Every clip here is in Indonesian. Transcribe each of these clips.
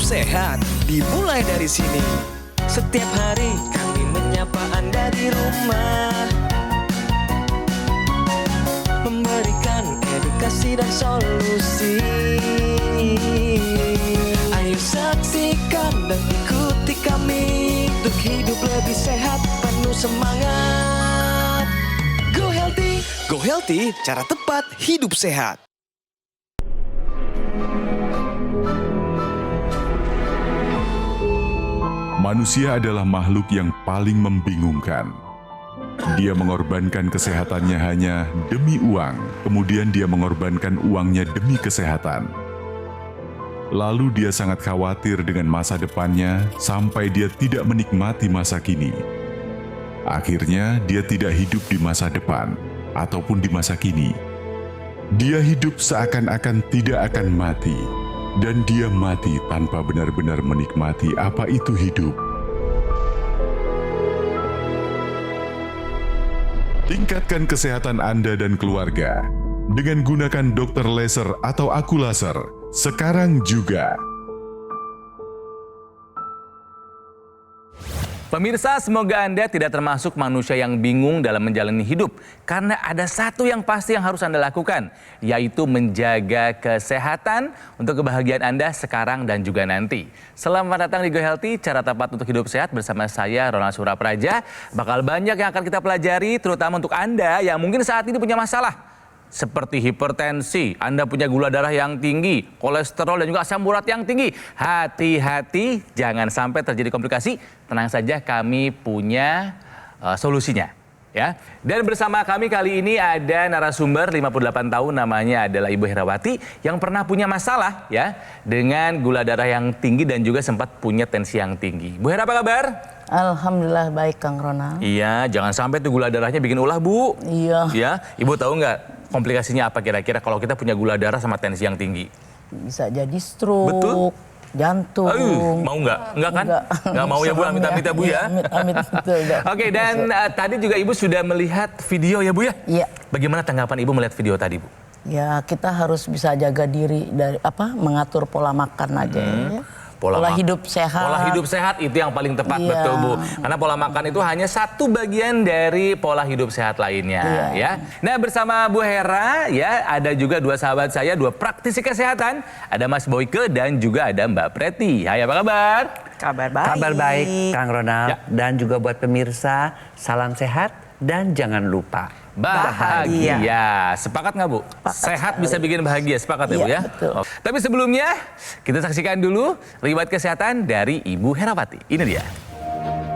sehat dimulai dari sini. Setiap hari kami menyapa Anda di rumah, memberikan edukasi dan solusi. Ayo saksikan dan ikuti kami untuk hidup lebih sehat, penuh semangat. Go Healthy, cara tepat hidup sehat. Manusia adalah makhluk yang paling membingungkan. Dia mengorbankan kesehatannya hanya demi uang, kemudian dia mengorbankan uangnya demi kesehatan. Lalu dia sangat khawatir dengan masa depannya sampai dia tidak menikmati masa kini. Akhirnya dia tidak hidup di masa depan ataupun di masa kini. Dia hidup seakan-akan tidak akan mati. Dan dia mati tanpa benar-benar menikmati apa itu hidup. Tingkatkan kesehatan Anda dan keluarga dengan gunakan dokter laser atau aku laser sekarang juga. Pemirsa, semoga Anda tidak termasuk manusia yang bingung dalam menjalani hidup. Karena ada satu yang pasti yang harus Anda lakukan, yaitu menjaga kesehatan untuk kebahagiaan Anda sekarang dan juga nanti. Selamat datang di Go Healthy, cara tepat untuk hidup sehat bersama saya, Ronald Surapraja. Bakal banyak yang akan kita pelajari, terutama untuk Anda yang mungkin saat ini punya masalah. Seperti hipertensi, Anda punya gula darah yang tinggi, kolesterol dan juga asam urat yang tinggi. Hati-hati, jangan sampai terjadi komplikasi. Tenang saja, kami punya solusinya. Ya. Dan bersama kami kali ini ada narasumber 58 tahun, namanya adalah Ibu Herawati, yang pernah punya masalah ya dengan gula darah yang tinggi dan juga sempat punya tensi yang tinggi. Bu Hera, apa kabar? Alhamdulillah baik, Kang Ronald. Iya, jangan sampai tuh gula darahnya bikin ulah, Bu. Iya. Ya, Ibu tahu nggak komplikasinya apa kira-kira kalau kita punya gula darah sama tensi yang tinggi? Bisa jadi stroke. Betul. Jantung. Mau nggak? Nggak kan? Nggak mau ya Bu, amit-amit ya Bu ya? Amit-amit, betul. Oke, dan tadi juga Ibu sudah melihat video ya Bu ya? Iya. Bagaimana tanggapan Ibu melihat video tadi Bu? Ya, kita harus bisa jaga diri dari mengatur pola makan aja ya. Pola hidup sehat. Pola hidup sehat itu yang paling tepat, iya. Betul Bu. Karena pola makan itu hanya satu bagian dari pola hidup sehat lainnya, iya. ya. Nah, bersama Bu Hera ya, ada juga dua sahabat saya, dua praktisi kesehatan. Ada Mas Boyke dan juga ada Mbak Preti. Hai, apa kabar? Kabar baik. Kabar baik, Kang Ronald. Ya. Dan juga buat pemirsa, salam sehat dan jangan lupa bahagia. Sepakat nggak Bu? Sehat bisa bikin bahagia, sepakat ya Bu ya? Betul. Oh. Tapi sebelumnya kita saksikan dulu riwayat kesehatan dari Ibu Herawati. Ini dia.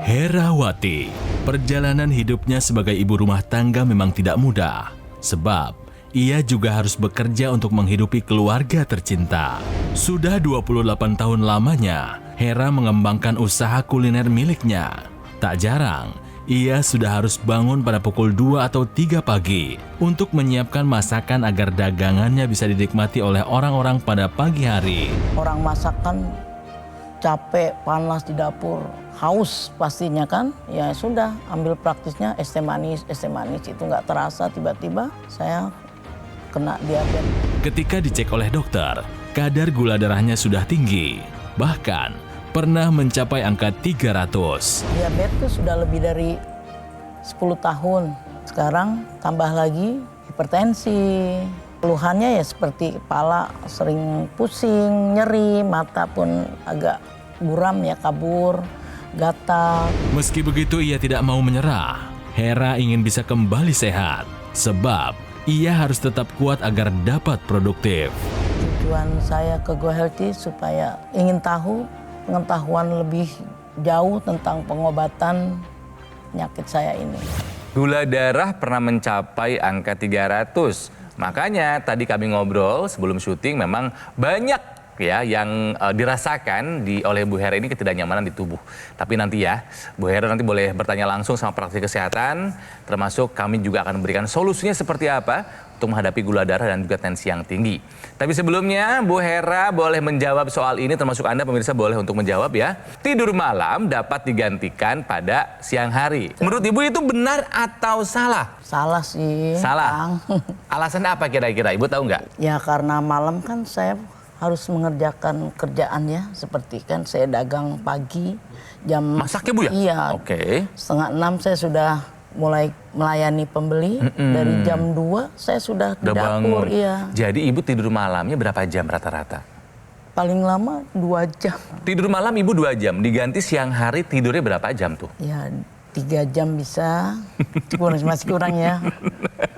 Herawati, perjalanan hidupnya sebagai ibu rumah tangga memang tidak mudah. Sebab ia juga harus bekerja untuk menghidupi keluarga tercinta. Sudah 28 tahun lamanya, Hera mengembangkan usaha kuliner miliknya. Tak jarang, ia sudah harus bangun pada pukul 2 atau 3 pagi untuk menyiapkan masakan agar dagangannya bisa dinikmati oleh orang-orang pada pagi hari. Orang masakan capek, panas di dapur, haus pastinya kan. Ya sudah, ambil praktisnya es teh manis itu nggak terasa tiba-tiba saya kena diabetes. Ketika dicek oleh dokter, kadar gula darahnya sudah tinggi. Bahkan pernah mencapai angka 300. Diabetes sudah lebih dari 10 tahun. Sekarang tambah lagi hipertensi. Keluhannya ya seperti kepala sering pusing, nyeri, mata pun agak buram ya, kabur, gatal. Meski begitu ia tidak mau menyerah. Hera ingin bisa kembali sehat. Sebab ia harus tetap kuat agar dapat produktif. Tujuan saya ke Go Healthy supaya ingin tahu pengetahuan lebih jauh tentang pengobatan penyakit saya ini. Gula darah pernah mencapai angka 300. Makanya tadi kami ngobrol sebelum syuting memang banyak ya yang dirasakan oleh Bu Hera ini ketidaknyamanan di tubuh. Tapi nanti ya, Bu Hera nanti boleh bertanya langsung sama praktisi kesehatan, termasuk kami juga akan memberikan solusinya seperti apa untuk menghadapi gula darah dan juga tensi yang tinggi. Tapi sebelumnya Bu Hera boleh menjawab soal ini, termasuk Anda pemirsa boleh untuk menjawab ya. Tidur malam dapat digantikan pada siang hari. Menurut Ibu itu benar atau salah? Salah sih. Salah. Kang. Alasannya apa kira-kira? Ibu tahu nggak? Ya karena malam kan saya harus mengerjakan kerjaannya, seperti kan saya dagang pagi jam Masak ya Bu ya? Iya. Oke. 5:30 saya sudah mulai melayani pembeli. Dari jam 2 saya sudah di Udah dapur. bangun. Iya. Jadi Ibu tidur malamnya berapa jam rata-rata? Paling lama 2 jam. Tidur malam Ibu 2 jam, diganti siang hari tidurnya berapa jam tuh? Ya 3 jam bisa. Masih kurang ya,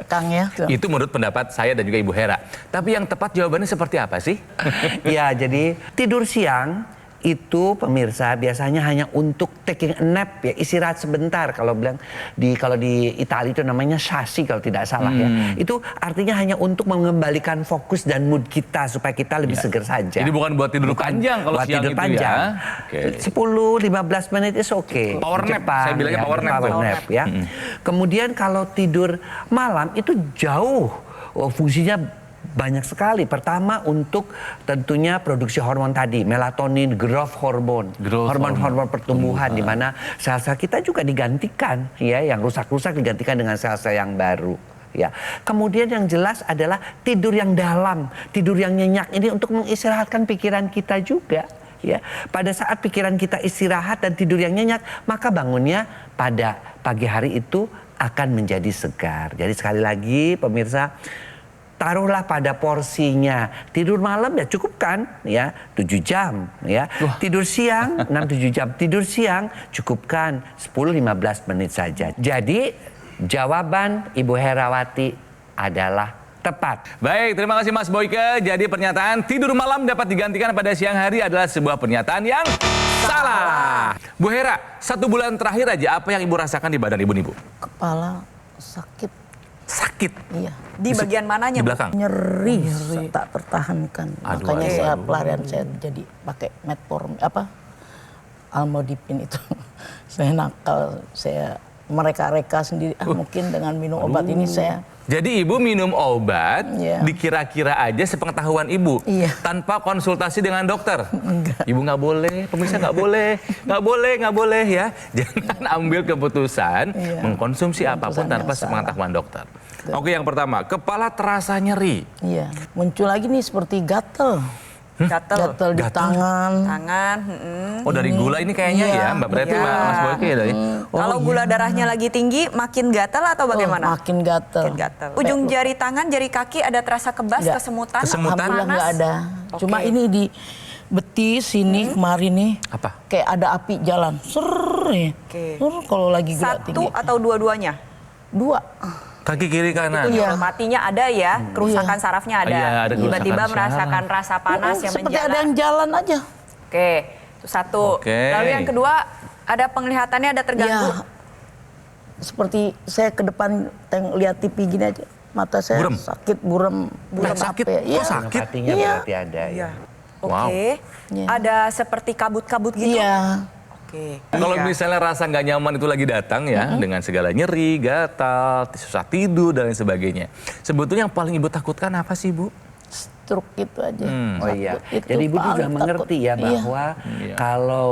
Kang ya. Itu menurut pendapat saya dan juga Ibu Hera. Tapi yang tepat jawabannya seperti apa sih? Ya, jadi tidur siang itu pemirsa biasanya hanya untuk taking a nap ya, istirahat sebentar. Kalau di Italia itu namanya sasi kalau tidak salah ya. Itu artinya hanya untuk mengembalikan fokus dan mood kita supaya kita lebih segar saja. Jadi bukan buat tidur panjang kalau buat siang tidur itu panjang. ya. Oke. 10-15 menit is oke. Power nap, Jepang, saya bilangnya ya, power nap. power nap ya. Kemudian kalau tidur malam itu jauh fungsinya banyak sekali. Pertama untuk tentunya produksi hormon tadi, melatonin, growth hormone, hormon-hormon pertumbuhan di mana sel-sel kita juga digantikan ya, yang rusak-rusak digantikan dengan sel-sel yang baru. Ya. Kemudian yang jelas adalah tidur yang dalam, tidur yang nyenyak ini untuk mengistirahatkan pikiran kita juga. Ya, pada saat pikiran kita istirahat dan tidur yang nyenyak, maka bangunnya pada pagi hari itu akan menjadi segar. Jadi sekali lagi pemirsa, taruhlah pada porsinya. Tidur malam ya cukup kan ya 7 jam ya. Tidur siang 6-7 jam. Tidur siang cukupkan 10-15 menit saja. Jadi jawaban Ibu Herawati adalah tepat. Baik, terima kasih Mas Boyke. Jadi pernyataan tidur malam dapat digantikan pada siang hari adalah sebuah pernyataan yang salah. Bu Hera, 1 bulan terakhir aja apa yang Ibu rasakan di badan Ibu nih Bu? Kepala sakit. Sakit? Iya. Di bagian mananya? Di Bu? belakang? Nyeri, tak tertahankan. Aduh, Makanya aduh, saya aduh. pelarian saya jadi pakai metformin Almodipin itu. Saya nakal, saya mereka-reka sendiri. Mungkin dengan minum obat ini saya. Jadi Ibu minum obat, Iya. dikira-kira aja sepengetahuan Ibu, Iya. tanpa konsultasi dengan dokter. Enggak. Ibu nggak boleh, pemirsa nggak boleh ya. Jangan ambil keputusan Iya. mengkonsumsi apapun Keputusan tanpa yang salah. sepengetahuan dokter. Oke, yang pertama, kepala terasa nyeri. Iya, muncul lagi nih seperti gatel. Gatel di tangan. Oh, dari gula ini kayaknya Iya. ya, Mbak Preti, Iya. Mas Boyke ya dari. Kalau gula darahnya lagi tinggi, makin gatal atau bagaimana? Makin gatel. Makin gatal. Ujung jari tangan, jari kaki ada terasa kebas, Nggak. kesemutan, Kesemutan? Alhamdulillah panas? nggak ada. Cuma Oke. ini di betis sini kemarin nih. Apa? Kayak ada api jalan. Ser ya. Oke. Ser kalau lagi gula Satu tinggi. atau dua-duanya? 2. Kaki kiri kanan. Iya. Matinya ada ya, kerusakan sarafnya ada. Iya, ada kerusakan Tiba-tiba saraf. merasakan rasa panas yang Seperti menjala. ada yang jalan aja. Oke, itu satu. Oke. Lalu yang kedua, ada penglihatannya ada terganggu. Ya, seperti saya ke depan lihat TV gini aja. Mata saya Buram? sakit, buram. sakit? apa ya? Iya. Kok sakit? Hatinya Iya. berarti ada ya. Oke. Wow. Iya. Ada seperti kabut-kabut gitu. Iya. Oke. Kalau Iya. misalnya rasa nggak nyaman itu lagi datang ya, dengan segala nyeri, gatal, susah tidur dan lain sebagainya. Sebetulnya yang paling Ibu takutkan apa sih, Bu? Stroke gitu aja. Oh iya. Takut itu Jadi Ibu juga paling mengerti takut. ya Iya. bahwa kalau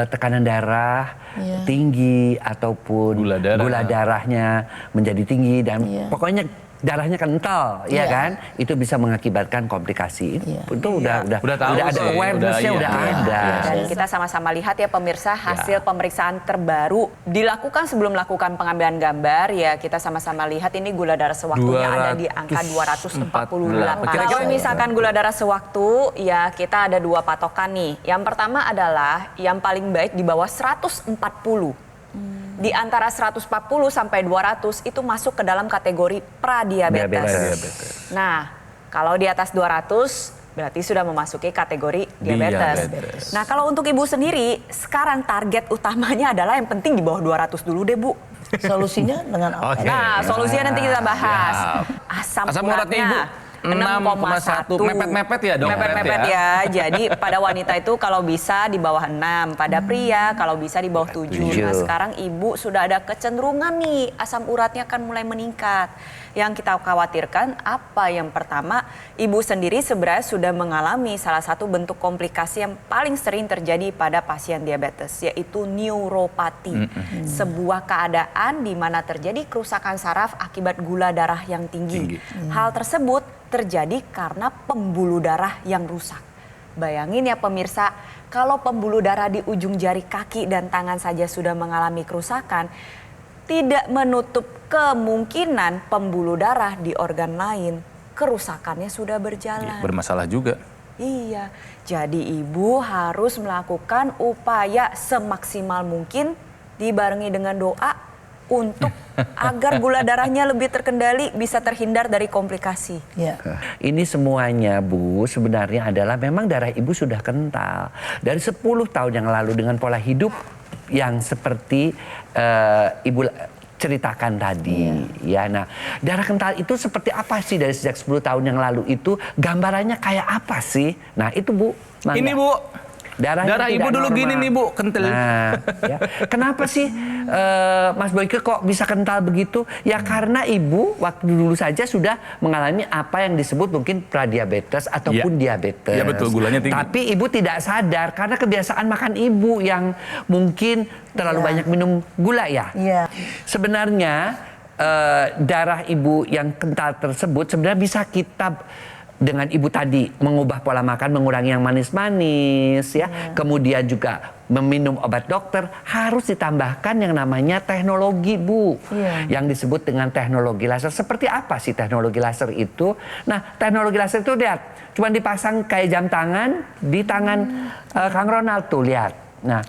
tekanan darah Iya. tinggi ataupun Gula darah. darahnya menjadi tinggi dan Iya. pokoknya darahnya kental, ya Iya. kan? Itu bisa mengakibatkan komplikasi. Iya. Itu udah Udah tahu ada sih, awareness-nya udah, udah iya. ada. Dan kita sama-sama lihat ya pemirsa hasil pemeriksaan terbaru dilakukan sebelum melakukan pengambilan gambar ya, kita sama-sama lihat ini gula darah sewaktunya ada di angka 248. Kira-kira Kalau misalkan gula darah sewaktu ya kita ada 2 patokan nih. Yang pertama adalah yang paling baik di bawah 140. Di antara 140 sampai 200 itu masuk ke dalam kategori pradiabetes. Diabetes. Nah, kalau di atas 200 berarti sudah memasuki kategori diabetes. Diabetes. Nah, kalau untuk Ibu sendiri, sekarang target utamanya adalah yang penting di bawah 200 dulu deh, Bu. Solusinya dengan apa? Oke. Nah, solusinya nanti kita bahas. Siap. Asam uratnya, Ibu, 6,1. Mepet-mepet ya, dok? Mepet-mepet ya. Jadi pada wanita itu kalau bisa di bawah 6. Pada pria kalau bisa di bawah 7. Nah, sekarang Ibu sudah ada kecenderungan nih asam uratnya akan mulai meningkat. Yang kita khawatirkan apa yang pertama, ibu sendiri sebenarnya sudah mengalami salah satu bentuk komplikasi yang paling sering terjadi pada pasien diabetes, yaitu neuropati. Sebuah keadaan di mana terjadi kerusakan saraf akibat gula darah yang tinggi. Hal tersebut terjadi karena pembuluh darah yang rusak. Bayangin ya pemirsa, kalau pembuluh darah di ujung jari kaki dan tangan saja sudah mengalami kerusakan, tidak menutup kemungkinan pembuluh darah di organ lain kerusakannya sudah berjalan. Bermasalah juga. Iya, jadi ibu harus melakukan upaya semaksimal mungkin dibarengi dengan doa untuk agar gula darahnya lebih terkendali, bisa terhindar dari komplikasi. Ya. Ini semuanya Bu sebenarnya adalah memang darah ibu sudah kental. Dari 10 tahun yang lalu dengan pola hidup yang seperti ibu ceritakan tadi. Ya, nah darah kental itu seperti apa sih dari sejak 10 tahun yang lalu itu gambarannya kayak apa sih? Nah itu Bu. Mangga. Ini Bu. Darah ibu dulu normal. gini nih Bu, kental. Nah, ya. Kenapa sih Mas Boyke kok bisa kental begitu? Ya karena ibu waktu dulu saja sudah mengalami apa yang disebut mungkin pradiabetes ataupun diabetes. Ya betul, gulanya tinggi. Tapi ibu tidak sadar karena kebiasaan makan ibu yang mungkin terlalu banyak minum gula ya. Iya. Sebenarnya darah ibu yang kental tersebut sebenarnya bisa kita dengan ibu tadi mengubah pola makan, mengurangi yang manis-manis ya. Kemudian juga meminum obat dokter, harus ditambahkan yang namanya teknologi Bu. Yang disebut dengan teknologi laser. Seperti apa sih teknologi laser itu? Nah, teknologi laser itu lihat, cuma dipasang kayak jam tangan di tangan Kang Ronald tuh lihat. Nah,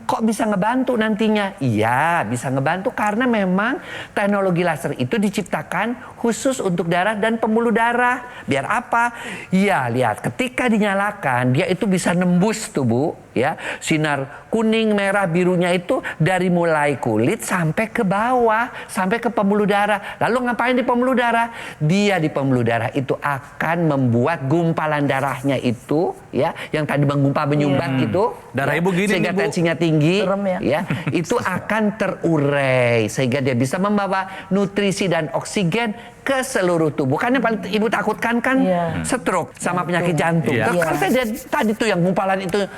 kok bisa ngebantu nantinya? Iya, bisa ngebantu karena memang teknologi laser itu diciptakan khusus untuk darah dan pembuluh darah. Biar apa? Ya, lihat, ketika dinyalakan, dia itu bisa nembus tuh Bu, ya. Sinar kuning, merah, birunya itu dari mulai kulit sampai ke bawah, sampai ke pembuluh darah. Lalu ngapain di pembuluh darah? Dia di pembuluh darah itu akan membuat gumpalan darahnya itu, ya, yang tadi menggumpal menyumbat itu, darah ya, ibu gini sehingga nih, Bu. tensinya tinggi, Serem ya. itu akan terurai sehingga dia bisa membawa nutrisi dan oksigen ke seluruh tubuh. Kan yang paling ibu takutkan kan stroke sama penyakit jantung. Iya. Karena dia tadi tuh yang gumpalan itu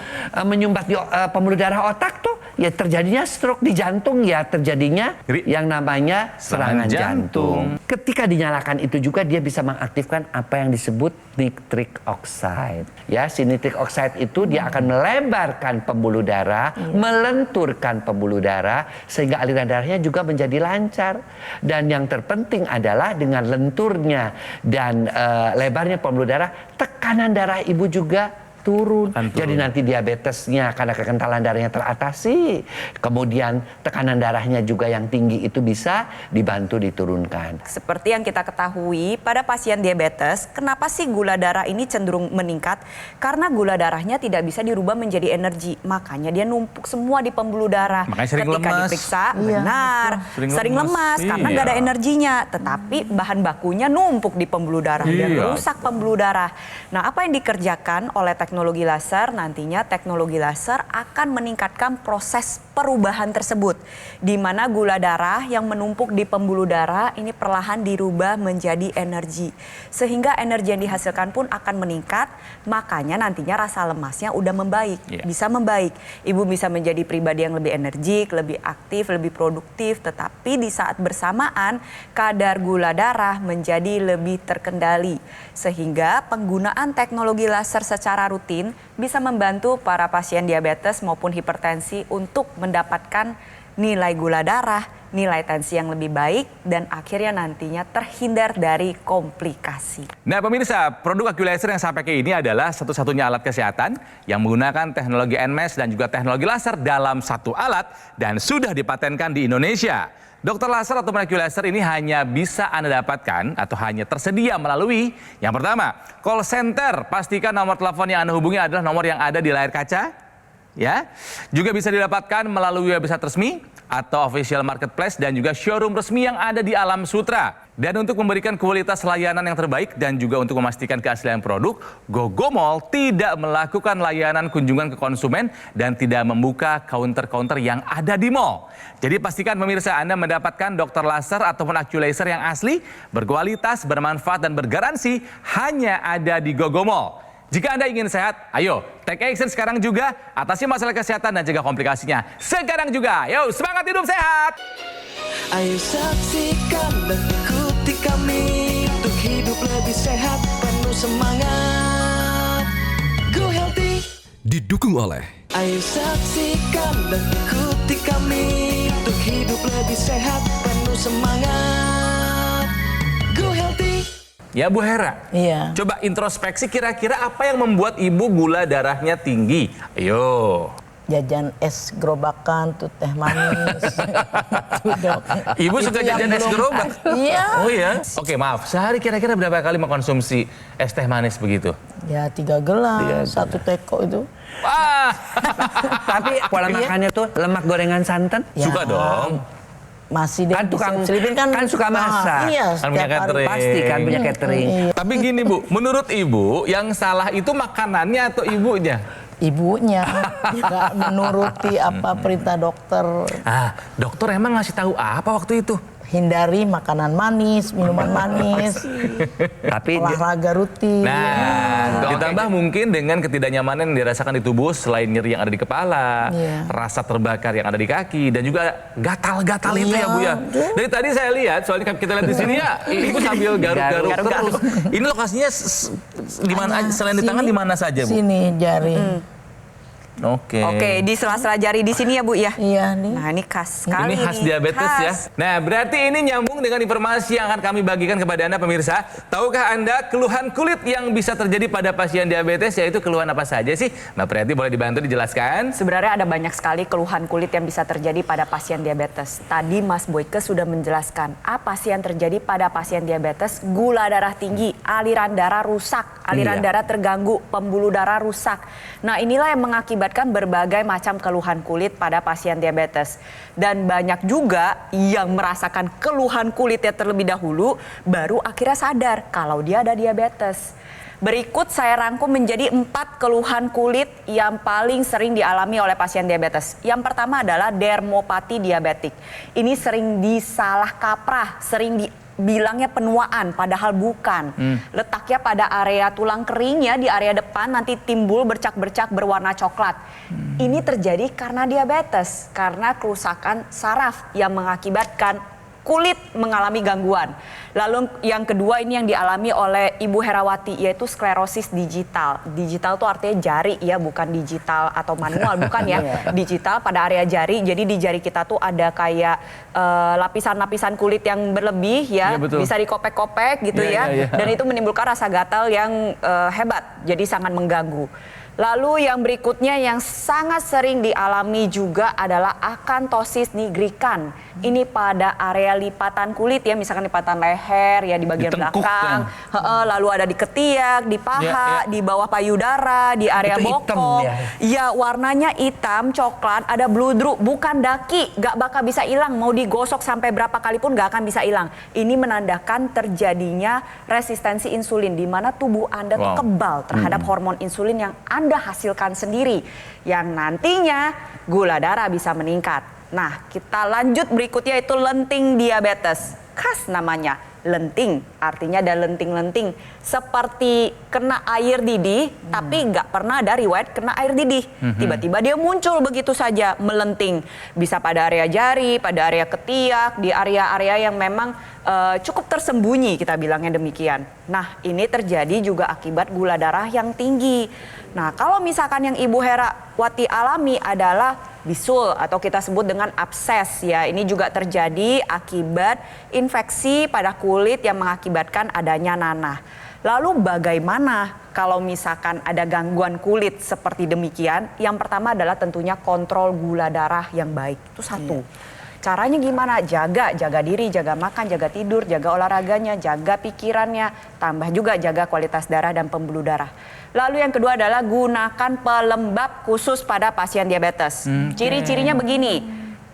menyumbat di pembuluh darah otak tuh, ya terjadinya stroke di jantung, ya terjadinya yang namanya serangan jantung. Ketika dinyalakan itu juga dia bisa mengaktifkan apa yang disebut nitric oxide. Ya, si nitric oxide itu dia akan melebarkan pembuluh darah, melenturkan pembuluh darah sehingga aliran darahnya juga menjadi lancar. Dan yang terpenting adalah dengan lenturnya dan lebarnya pembuluh darah, tekanan darah ibu juga turun. Jadi nanti diabetesnya karena kekentalan darahnya teratasi. Kemudian tekanan darahnya juga yang tinggi itu bisa dibantu diturunkan. Seperti yang kita ketahui pada pasien diabetes, kenapa sih gula darah ini cenderung meningkat? Karena gula darahnya tidak bisa dirubah menjadi energi. Makanya dia numpuk semua di pembuluh darah. Makanya sering ketika lemas. diperiksa, benar, sering lemas karena nggak ada energinya. Tetapi bahan bakunya numpuk di pembuluh darah dan merusak pembuluh darah. Nah, apa yang dikerjakan oleh teknologi laser, nantinya teknologi laser akan meningkatkan proses perubahan tersebut. Di mana gula darah yang menumpuk di pembuluh darah ini perlahan dirubah menjadi energi. Sehingga energi yang dihasilkan pun akan meningkat, makanya nantinya rasa lemasnya udah membaik, bisa membaik. Ibu bisa menjadi pribadi yang lebih energik, lebih aktif, lebih produktif, tetapi di saat bersamaan kadar gula darah menjadi lebih terkendali. Sehingga penggunaan teknologi laser secara rutin bisa membantu para pasien diabetes maupun hipertensi untuk mendapatkan nilai gula darah, nilai tensi yang lebih baik, dan akhirnya nantinya terhindar dari komplikasi. Nah pemirsa, produk Aculaser yang saya pakai ini adalah satu-satunya alat kesehatan yang menggunakan teknologi NMES dan juga teknologi laser dalam satu alat dan sudah dipatenkan di Indonesia. Dokter laser atau Aculaser ini hanya bisa Anda dapatkan atau hanya tersedia melalui yang pertama, call center. Pastikan nomor telepon yang Anda hubungi adalah nomor yang ada di layar kaca. Ya, juga bisa didapatkan melalui website resmi atau official marketplace dan juga showroom resmi yang ada di Alam Sutra. Dan untuk memberikan kualitas layanan yang terbaik dan juga untuk memastikan keaslian produk, Gogomall tidak melakukan layanan kunjungan ke konsumen dan tidak membuka counter-counter yang ada di mall. Jadi pastikan pemirsa Anda mendapatkan dokter laser ataupun actualizer yang asli, berkualitas, bermanfaat dan bergaransi hanya ada di Gogomall. Jika Anda ingin sehat, ayo take action sekarang juga, atasi masalah kesehatan dan cegah komplikasinya. Sekarang juga, yuk semangat hidup sehat! Ayo saksikan dan ikuti kami untuk hidup lebih sehat, penuh semangat. Go Healthy. Didukung oleh Ayo saksikan dan ikuti kami untuk hidup lebih sehat, penuh semangat. Go Healthy. Ya Bu Hera, Iya. coba introspeksi kira-kira apa yang membuat Ibu gula darahnya tinggi? Ayo. Jajan es gerobakan, tuh teh manis. Tuh, Dok. Ibu suka Itu yang jajan es belum- gerobak? Iya. Oh ya? Oke maaf, sehari kira-kira berapa kali mengkonsumsi es teh manis begitu? Ya 3 gelas, 1 teko itu. Wah, Tapi pola makannya tuh lemak gorengan santan. Ya, suka dong. Masih deh. Kan tukang- diselipin kan suka masak. Iya, Kan punya setiap hari. catering. Pasti kan punya catering. Tapi gini Bu, menurut Ibu yang salah itu makanannya atau ibunya? Ibunya nggak menuruti apa perintah dokter. Ah, dokter emang ngasih tahu apa waktu itu? Hindari makanan manis, minuman manis, Tapi di- olahraga rutin. Nah, ditambah mungkin dengan ketidaknyamanan yang dirasakan di tubuh selain nyeri yang ada di kepala, Iya. rasa terbakar yang ada di kaki, dan juga gatal-gatal itu ya Iya, Bu ya. betul. Dari tadi saya lihat, soalnya kita lihat di sini ya, Ibu sambil garuk-garuk terus. Ini lokasinya di mana aja? Selain di tangan di mana saja Bu? Sini jari. Oke. Oke, di sela-sela jari di sini ya Bu ya. Iya nih. Nah ini khas sekali. Ini khas nih, diabetes ya. khas. Nah, berarti ini nyambung dengan informasi yang akan kami bagikan kepada Anda pemirsa. Tahukah Anda keluhan kulit yang bisa terjadi pada pasien diabetes, yaitu keluhan apa saja sih? Mbak Priyati boleh dibantu dijelaskan? Sebenarnya ada banyak sekali keluhan kulit yang bisa terjadi pada pasien diabetes. Tadi Mas Boyke sudah menjelaskan apa sih yang terjadi pada pasien diabetes. Gula darah tinggi, aliran darah rusak, aliran Iya. darah terganggu, pembuluh darah rusak. Nah inilah yang mengakibatkan berbagai macam keluhan kulit pada pasien diabetes. Dan banyak juga yang merasakan keluhan kulitnya terlebih dahulu, baru akhirnya sadar kalau dia ada diabetes. Berikut saya rangkum menjadi 4 keluhan kulit yang paling sering dialami oleh pasien diabetes. Yang pertama adalah dermopati diabetik. Ini sering disalah kaprah, sering dibilangnya penuaan, padahal bukan. Letaknya pada area tulang keringnya di area depan, nanti timbul bercak-bercak berwarna coklat. Ini terjadi karena diabetes, karena kerusakan saraf yang mengakibatkan kulit mengalami gangguan. Lalu yang kedua ini yang dialami oleh Ibu Herawati, yaitu sklerosis digital. Digital itu artinya jari ya, bukan digital atau manual, bukan ya. Digital pada area jari, jadi di jari kita tuh ada kayak lapisan-lapisan kulit yang berlebih ya, Iya, betul. bisa dikopek-kopek gitu Iya, ya. iya, iya. Dan itu menimbulkan rasa gatal yang hebat, jadi sangat mengganggu. Lalu yang berikutnya yang sangat sering dialami juga adalah akantosis nigricans. Ini pada area lipatan kulit ya, misalkan lipatan leher ya di bagian Di tengkuk belakang. Lalu ada di ketiak, di paha, Ya, ya. di bawah payudara, di area Itu hitam bokong. ya? Ya warnanya hitam, coklat, ada bludru, bukan daki, gak bakal bisa hilang. Mau digosok sampai berapa kali pun gak akan bisa hilang. Ini menandakan terjadinya resistensi insulin, di mana tubuh Anda tuh Wow. kebal terhadap hormon insulin yang Anda hasilkan sendiri. Yang nantinya gula darah bisa meningkat. Nah, kita lanjut berikutnya itu lenting diabetes. Khas namanya, lenting. Artinya ada lenting-lenting. Seperti kena air didih, tapi nggak pernah ada riwayat kena air didih. Tiba-tiba dia muncul begitu saja, melenting. Bisa pada area jari, pada area ketiak, di area-area yang memang cukup tersembunyi, kita bilangnya demikian. Nah, ini terjadi juga akibat gula darah yang tinggi. Nah, kalau misalkan yang Ibu Herawati alami adalah bisul atau kita sebut dengan abses ya. Ini juga terjadi akibat infeksi pada kulit yang mengakibatkan adanya nanah. Lalu bagaimana kalau misalkan ada gangguan kulit seperti demikian? Yang pertama adalah tentunya kontrol gula darah yang baik. Itu satu. Caranya gimana? Jaga diri, jaga makan, jaga tidur, jaga olahraganya, jaga pikirannya, tambah juga jaga kualitas darah dan pembuluh darah. Lalu yang kedua adalah gunakan pelembab khusus pada pasien diabetes. Ciri-cirinya begini,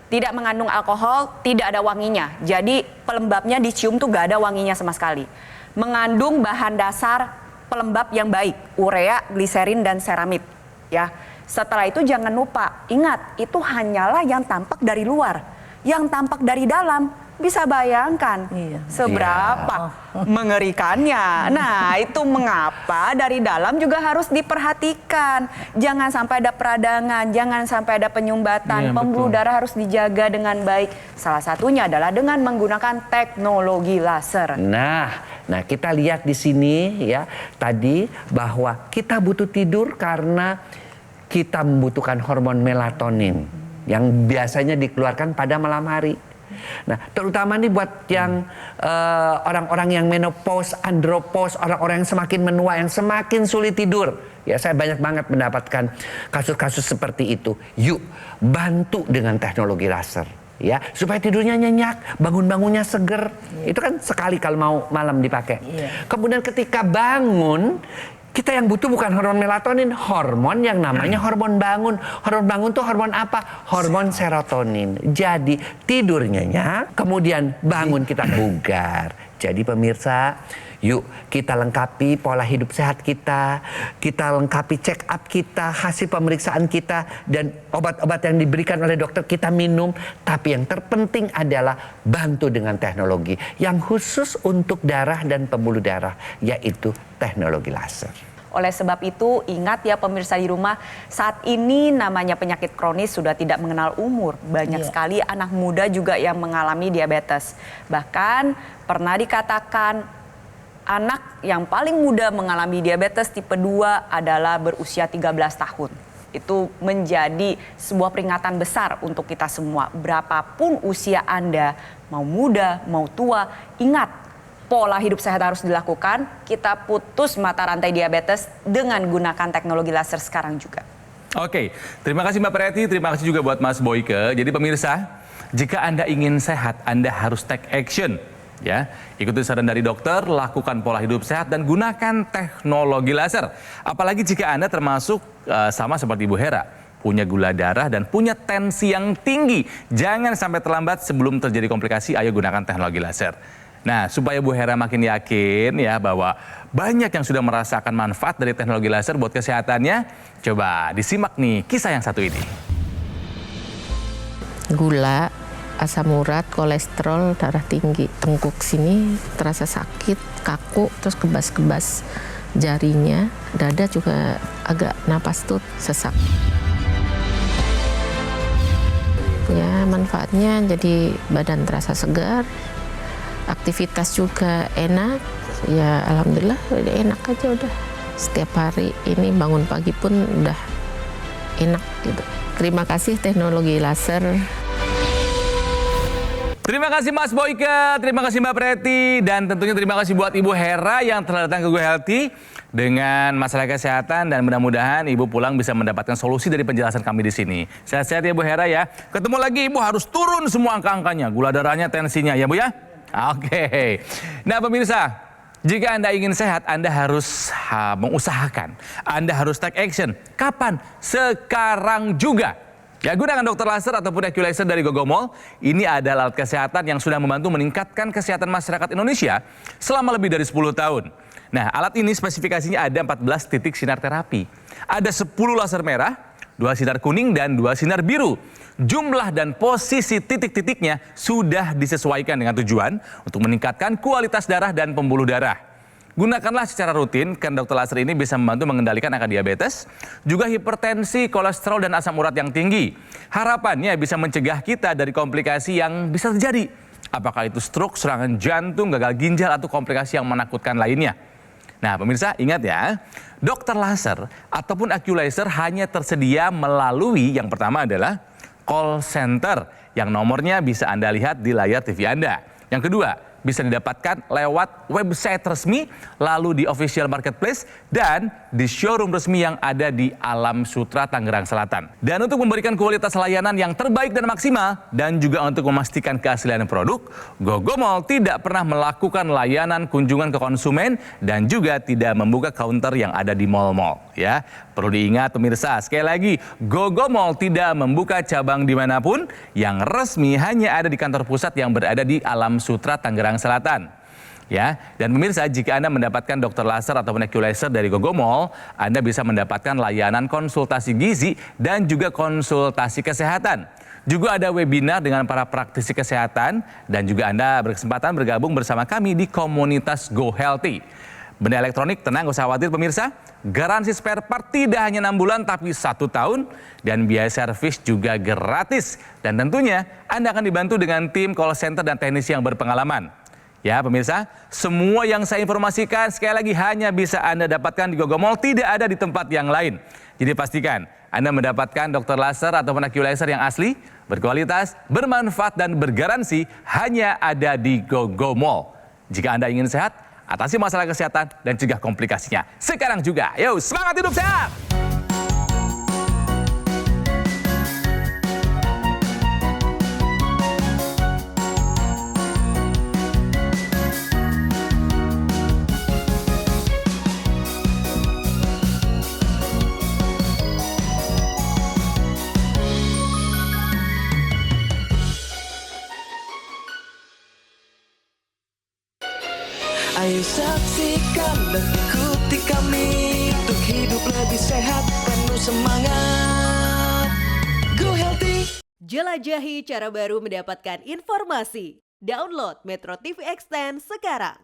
Tidak mengandung alkohol, tidak ada wanginya. Jadi pelembabnya dicium tuh gak ada wanginya sama sekali. Mengandung bahan dasar pelembab yang baik, urea, gliserin, dan seramid. Ya, setelah itu jangan lupa, ingat itu hanyalah yang tampak dari luar, yang tampak dari dalam. Bisa bayangkan seberapa mengerikannya. Nah, itu mengapa dari dalam juga harus diperhatikan. Jangan sampai ada peradangan, jangan sampai ada penyumbatan. Pembuluh darah harus dijaga dengan baik. Salah satunya adalah dengan menggunakan teknologi laser. Nah, kita lihat di sini ya tadi bahwa kita butuh tidur karena kita membutuhkan hormon melatonin yang biasanya dikeluarkan pada malam hari. Nah, terutama nih buat yang orang-orang yang menopause, andropause, orang-orang yang semakin menua, yang semakin sulit tidur. Ya, saya banyak banget mendapatkan kasus-kasus seperti itu. Yuk, bantu dengan teknologi laser. Ya, supaya tidurnya nyenyak, bangun-bangunnya seger. Itu kan sekali kalau mau malam dipakai. Kemudian ketika bangun, kita yang butuh bukan hormon melatonin, hormon yang namanya hormon bangun. Hormon bangun tuh hormon apa? Hormon serotonin. Jadi tidur nyenyak, kemudian bangun kita bugar. Jadi pemirsa, yuk kita lengkapi pola hidup sehat kita lengkapi check up kita, hasil pemeriksaan kita, dan obat-obat yang diberikan oleh dokter kita minum. Tapi yang terpenting adalah bantu dengan teknologi yang khusus untuk darah dan pembuluh darah, yaitu teknologi laser. Oleh sebab itu, ingat ya pemirsa di rumah, saat ini namanya penyakit kronis sudah tidak mengenal umur. Banyak sekali anak muda juga yang mengalami diabetes. Bahkan pernah dikatakan anak yang paling muda mengalami diabetes tipe 2 adalah berusia 13 tahun. Itu menjadi sebuah peringatan besar untuk kita semua. Berapapun usia Anda, mau muda, mau tua, ingat, pola hidup sehat harus dilakukan. Kita putus mata rantai diabetes dengan gunakan teknologi laser sekarang juga. Oke, terima kasih Mbak Preti, terima kasih juga buat Mas Boyke. Jadi pemirsa, jika Anda ingin sehat, Anda harus take action. Ya, ikuti saran dari dokter, lakukan pola hidup sehat dan gunakan teknologi laser. Apalagi jika Anda termasuk sama seperti Ibu Hera, punya gula darah dan punya tensi yang tinggi. Jangan sampai terlambat sebelum terjadi komplikasi, ayo gunakan teknologi laser. Nah, supaya Bu Hera makin yakin ya bahwa banyak yang sudah merasakan manfaat dari teknologi laser buat kesehatannya, coba disimak nih kisah yang satu ini. Gula, asam urat, kolesterol, darah tinggi. Tengkuk sini terasa sakit, kaku, terus kebas-kebas jarinya. Dada juga agak napas tuh sesak. Ya, manfaatnya jadi badan terasa segar. Aktivitas juga enak, ya alhamdulillah udah enak aja udah. Setiap hari ini bangun pagi pun udah enak gitu. Terima kasih teknologi laser. Terima kasih Mas Boyke, terima kasih Mbak Preti, dan tentunya terima kasih buat Ibu Hera yang telah datang ke Go Healthy dengan masalah kesehatan, dan mudah-mudahan Ibu pulang bisa mendapatkan solusi dari penjelasan kami di sini. Sehat-sehat ya Bu Hera ya. Ketemu lagi Ibu harus turun semua angka-angkanya, gula darahnya, tensinya ya Bu ya. Oke. Nah pemirsa, jika Anda ingin sehat, Anda harus mengusahakan. Anda harus take action. Kapan? Sekarang juga. Ya, gunakan dokter laser ataupun AccuLaser dari Gogomall. Ini adalah alat kesehatan yang sudah membantu meningkatkan kesehatan masyarakat Indonesia selama lebih dari 10 tahun. Nah, alat ini spesifikasinya ada 14 titik sinar terapi. Ada 10 laser merah, 2 sinar kuning, dan 2 sinar biru. Jumlah dan posisi titik-titiknya sudah disesuaikan dengan tujuan untuk meningkatkan kualitas darah dan pembuluh darah. Gunakanlah secara rutin, karena dokter laser ini bisa membantu mengendalikan angka diabetes, juga hipertensi, kolesterol, dan asam urat yang tinggi. Harapannya bisa mencegah kita dari komplikasi yang bisa terjadi. Apakah itu stroke, serangan jantung, gagal ginjal, atau komplikasi yang menakutkan lainnya. Nah pemirsa, ingat ya, dokter laser ataupun AccuLaser hanya tersedia melalui yang pertama adalah call center yang nomornya bisa Anda lihat di layar TV Anda. Yang kedua, bisa didapatkan lewat website resmi, lalu di official marketplace, dan di showroom resmi yang ada di Alam Sutra, Tangerang Selatan. Dan untuk memberikan kualitas layanan yang terbaik dan maksimal, dan juga untuk memastikan keaslian produk, Gogomall tidak pernah melakukan layanan kunjungan ke konsumen dan juga tidak membuka counter yang ada di mall-mall. Ya, Perlu diingat pemirsa, sekali lagi, GoGo Mall tidak membuka cabang dimanapun, yang resmi hanya ada di kantor pusat yang berada di Alam Sutra, Tangerang Selatan. Ya, dan pemirsa, jika Anda mendapatkan dokter laser atau nebulizer dari GoGo Mall, Anda bisa mendapatkan layanan konsultasi gizi dan juga konsultasi kesehatan. Juga ada webinar dengan para praktisi kesehatan dan juga Anda berkesempatan bergabung bersama kami di komunitas Go Healthy. Benda elektronik, tenang, gak usah khawatir pemirsa. Garansi spare part tidak hanya 6 bulan tapi 1 tahun dan biaya servis juga gratis. Dan tentunya Anda akan dibantu dengan tim call center dan teknisi yang berpengalaman. Ya pemirsa, semua yang saya informasikan sekali lagi hanya bisa Anda dapatkan di GoGo Mall, tidak ada di tempat yang lain. Jadi pastikan Anda mendapatkan dokter laser ataupun nebulizer yang asli, berkualitas, bermanfaat dan bergaransi hanya ada di GoGo Mall. Jika Anda ingin sehat, atasi masalah kesehatan dan cegah komplikasinya. Sekarang juga, yuk semangat hidup sehat! Ayo saksikan dan ikuti kami untuk hidup lebih sehat, penuh semangat. Go Healthy. Jelajahi cara baru mendapatkan informasi. Download Metro TV Extend sekarang.